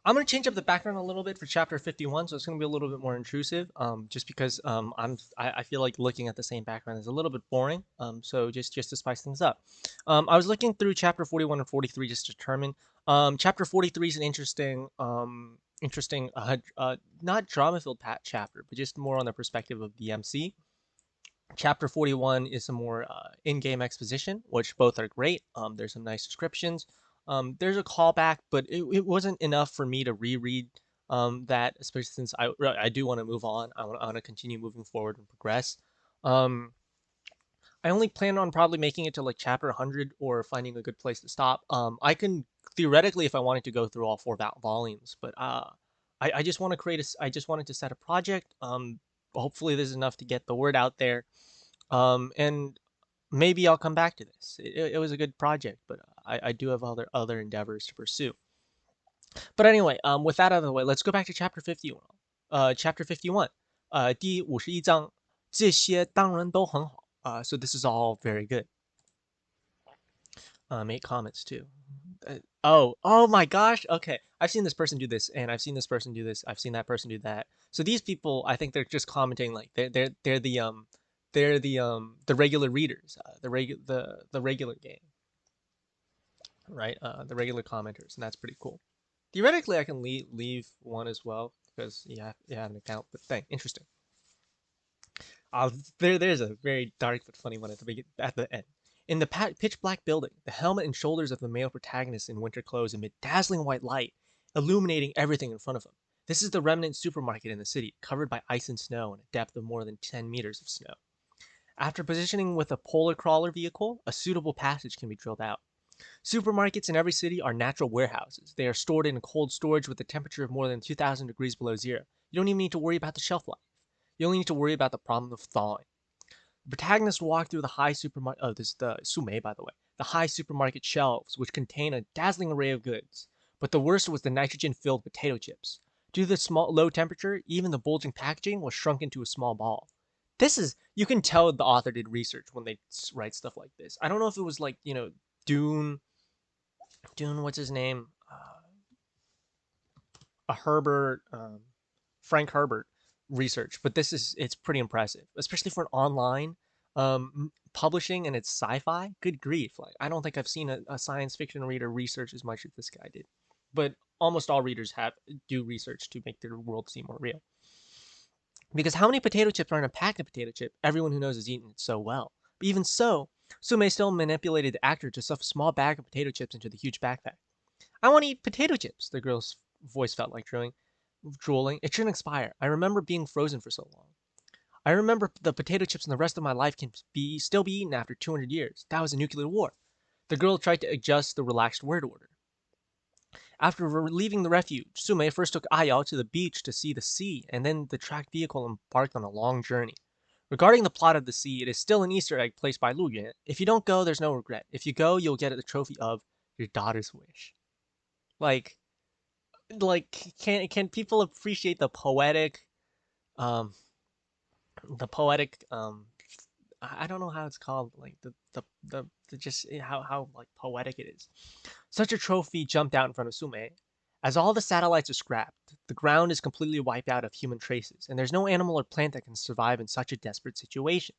I'm gonna change up the background a little bit for chapter 51, so it's gonna be a little bit more intrusive. Just because I feel like looking at the same background is a little bit boring. So just to spice things up, I was looking through chapter 41 and 43 just to determine. Chapter 43 is an interesting, not drama-filled chapter, but just more on the perspective of the MC. Chapter 41 is some more in-game exposition, which both are great. There's some nice descriptions. There's a callback, but it wasn't enough for me to reread that, especially since I do want to move on. I want to continue moving forward and progress. Um, I only plan on probably making it to like chapter 100 or finding a good place to stop. I can theoretically, if I wanted to go through all four volumes, but I just want to I just wanted to set a project. Hopefully, there's enough to get the word out there. And maybe I'll come back to this. It was a good project, but I do have other endeavors to pursue. But anyway, with that out of the way, let's go back to chapter 51. Chapter 51, 第51章，这些当然都很好。So this is all very good. Make comments too. Oh my gosh. Okay, I've seen this person do this, and I've seen this person do this. I've seen that person do that. So these people, I think they're just commenting like they're the regular readers, the regular game, right? The regular commenters, and that's pretty cool. Theoretically, I can leave one as well because you have an account. But dang, interesting. There's a very dark but funny one at the end. In the pitch black building, the helmet and shoulders of the male protagonist in winter clothes emit dazzling white light, illuminating everything in front of him. This is the remnant supermarket in the city, covered by ice and snow and a depth of more than 10 meters of snow. After positioning with a polar crawler vehicle, a suitable passage can be drilled out. Supermarkets in every city are natural warehouses. They are stored in cold storage with a temperature of more than 2,000 degrees below zero. You don't even need to worry about the shelf life. You only need to worry about the problem of thawing. The protagonist walked through the high supermarket. Oh, this is the Su Mei, by the way. The high supermarket shelves, which contain a dazzling array of goods. But the worst was the nitrogen-filled potato chips. Due to the low temperature, even the bulging packaging was shrunk into a small ball. You can tell the author did research when they write stuff like this. I don't know if it was like, Dune, what's his name? A Herbert, Frank Herbert research, but it's pretty impressive, especially for an online publishing and it's sci-fi. Good grief! Like I don't think I've seen a science fiction reader research as much as this guy did, but almost all readers do research to make their world seem more real. Because how many potato chips are in a pack of potato chip? Everyone who knows has eaten it so well. But even so, Su Mei still manipulated the actor to stuff a small bag of potato chips into the huge backpack. I want to eat potato chips, the girl's voice felt like drooling. It shouldn't expire. I remember being frozen for so long. I remember the potato chips and the rest of my life can still be eaten after 200 years. That was a nuclear war. The girl tried to adjust the relaxed word order. After leaving the refuge, Su Mei first took Ayao to the beach to see the sea, and then the tracked vehicle embarked on a long journey. Regarding the plot of the sea, it is still an Easter egg placed by Lu Yuan. If you don't go, there's no regret. If you go, you'll get the trophy of your daughter's wish. Like, can people appreciate um the poetic I don't know how it's called, like the just how like poetic it is. Such a trophy jumped out in front of Su Mei. As all the satellites are scrapped, the ground is completely wiped out of human traces, and there's no animal or plant that can survive in such a desperate situation.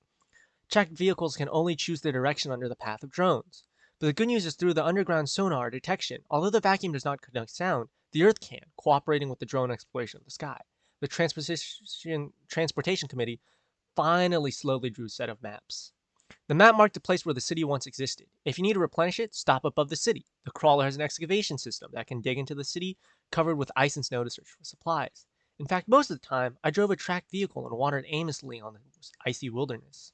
Tracked vehicles can only choose their direction under the path of drones. But the good news is through the underground sonar detection, although the vacuum does not conduct sound, the Earth can, cooperating with the drone exploration of the sky. The Transportation Committee finally slowly drew a set of maps. The map marked the place where the city once existed. If you need to replenish it, stop above the city. The crawler has an excavation system that can dig into the city covered with ice and snow to search for supplies. In fact, most of the time, I drove a tracked vehicle and wandered aimlessly on the icy wilderness.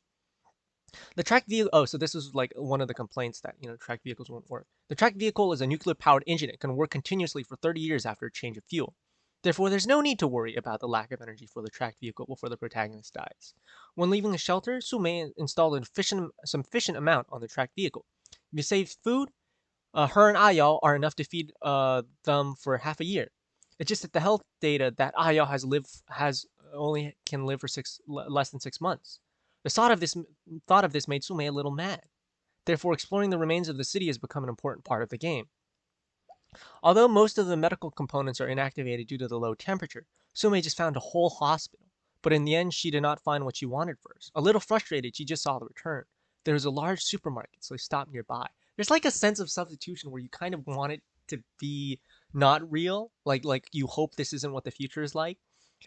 The tracked vehicle. Oh, so this is like one of the complaints that tracked vehicles won't work. The tracked vehicle is a nuclear-powered engine. It can work continuously for 30 years after a change of fuel. Therefore, there's no need to worry about the lack of energy for the tracked vehicle before the protagonist dies. When leaving the shelter, Su Mei installed some sufficient amount on the tracked vehicle. If you save food, her and Ayao are enough to feed them for half a year. It's just that the health data that Ayao has only can live for less than 6 months. The thought of this made Su Mei a little mad. Therefore, exploring the remains of the city has become an important part of the game. Although most of the medical components are inactivated due to the low temperature, Su Mei just found a whole hospital. But in the end, she did not find what she wanted first. A little frustrated, she just saw the return. There was a large supermarket, so they stopped nearby. There's like a sense of substitution where you kind of want it to be not real, like you hope this isn't what the future is like.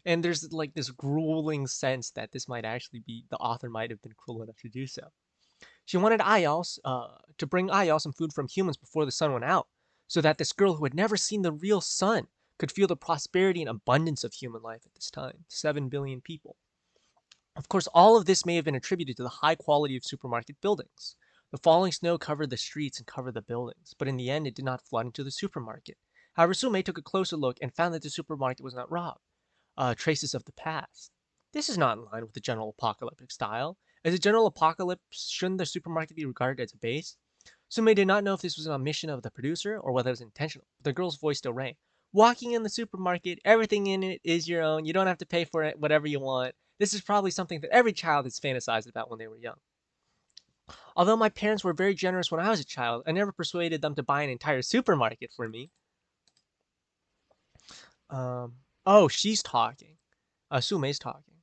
And there's like this grueling sense that this might actually be the author might have been cruel enough to do so. She wanted Ayos to bring Ayos some food from humans before the sun went out, so that this girl who had never seen the real sun could feel the prosperity and abundance of human life at this time. 7 billion people. Of course, all of this may have been attributed to the high quality of supermarket buildings. The falling snow covered the streets and covered the buildings, but in the end, it did not flood into the supermarket. However, Su Mei took a closer look and found that the supermarket was not robbed. Traces of the past. This is not in line with the general apocalyptic style. As a general apocalypse, shouldn't the supermarket be regarded as a base? Su Mei did not know if this was an omission of the producer or whether it was intentional, but the girl's voice still rang. Walking in the supermarket, everything in it is your own. You don't have to pay for it, whatever you want. This is probably something that every child has fantasized about when they were young. Although my parents were very generous when I was a child, I never persuaded them to buy an entire supermarket for me. Oh, she's talking. Su Mei's talking.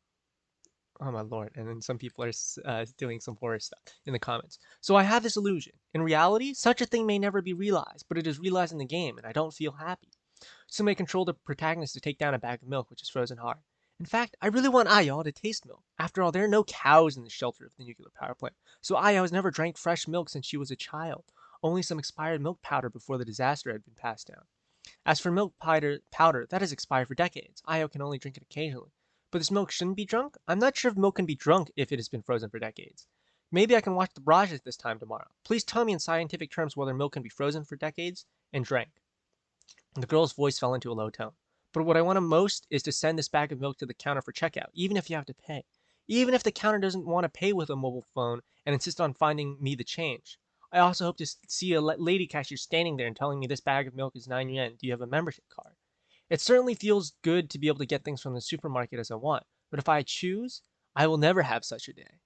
Oh my lord. And then some people are doing some horror stuff in the comments. So I have this illusion. In reality, such a thing may never be realized, but it is realized in the game, and I don't feel happy. Su Mei controlled the protagonist to take down a bag of milk, which is frozen hard. In fact, I really want Ayo to taste milk. After all, there are no cows in the shelter of the nuclear power plant, so Ayo has never drank fresh milk since she was a child. Only some expired milk powder before the disaster had been passed down. As for milk powder, that has expired for decades. Ayo can only drink it occasionally. But this milk shouldn't be drunk? I'm not sure if milk can be drunk if it has been frozen for decades. Maybe I can watch the barrages this time tomorrow. Please tell me in scientific terms whether milk can be frozen for decades and drank. The girl's voice fell into a low tone. But what I want most is to send this bag of milk to the counter for checkout, even if you have to pay. Even if the counter doesn't want to pay with a mobile phone and insist on finding me the change. I also hope to see a lady cashier standing there and telling me this bag of milk is 9 yen. Do you have a membership card? It certainly feels good to be able to get things from the supermarket as I want, but if I choose, I will never have such a day.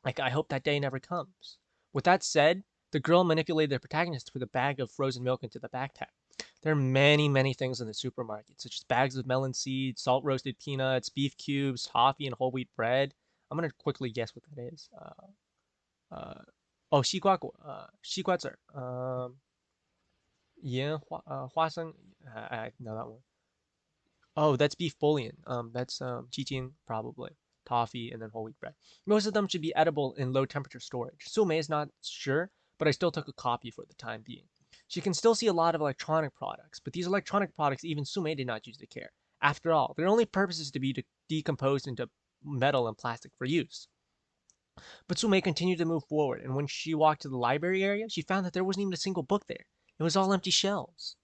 Like, I hope that day never comes. With that said, the girl manipulated the protagonist to put a bag of frozen milk into the backpack. There are many, many things in the supermarket, such as bags of melon seeds, salt roasted peanuts, beef cubes, toffee, and whole wheat bread. I'm gonna quickly guess what that is. Oh, 西瓜籽儿. Yeah, 花生. I know that one. Oh, that's beef bouillon. That's jijin probably. Toffee and then whole wheat bread. Most of them should be edible in low temperature storage. Su Mei is not sure, but I still took a copy for the time being. She can still see a lot of electronic products, but these electronic products even Su Mei did not use to care. After all, their only purpose is to be decomposed into metal and plastic for use. But Su Mei continued to move forward, and when she walked to the library area, she found that there wasn't even a single book there. It was all empty shelves.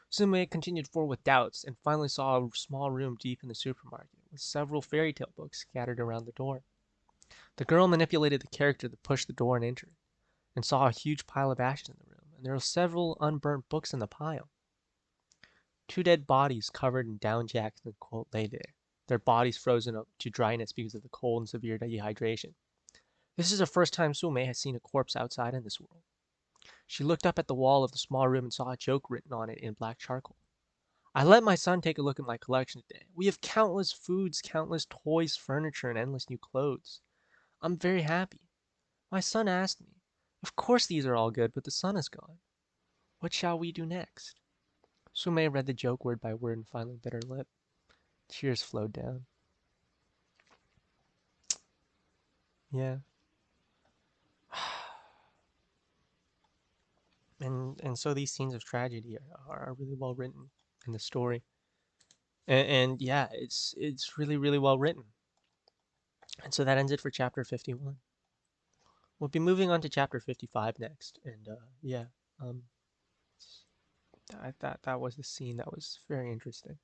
Su Mei continued forward with doubts and finally saw a small room deep in the supermarket with several fairy tale books scattered around the door. The girl manipulated the character to push the door and enter, and saw a huge pile of ashes in the room, and there were several unburnt books in the pile. Two dead bodies covered in down jackets and coat lay there, their bodies frozen up to dryness because of the cold and severe dehydration. This is the first time Su Mei has seen a corpse outside in this world. She looked up at the wall of the small room and saw a joke written on it in black charcoal. I let my son take a look at my collection today. We have countless foods, countless toys, furniture, and endless new clothes. I'm very happy. My son asked me, of course these are all good, but the sun is gone. What shall we do next? Su Mei read the joke word by word and finally bit her lip. Tears flowed down. Yeah. And so these scenes of tragedy are really well written in the story. And yeah, it's really, really well written. And so that ends it for chapter 51. We'll be moving on to chapter 55 next. And yeah, that was the scene that was very interesting.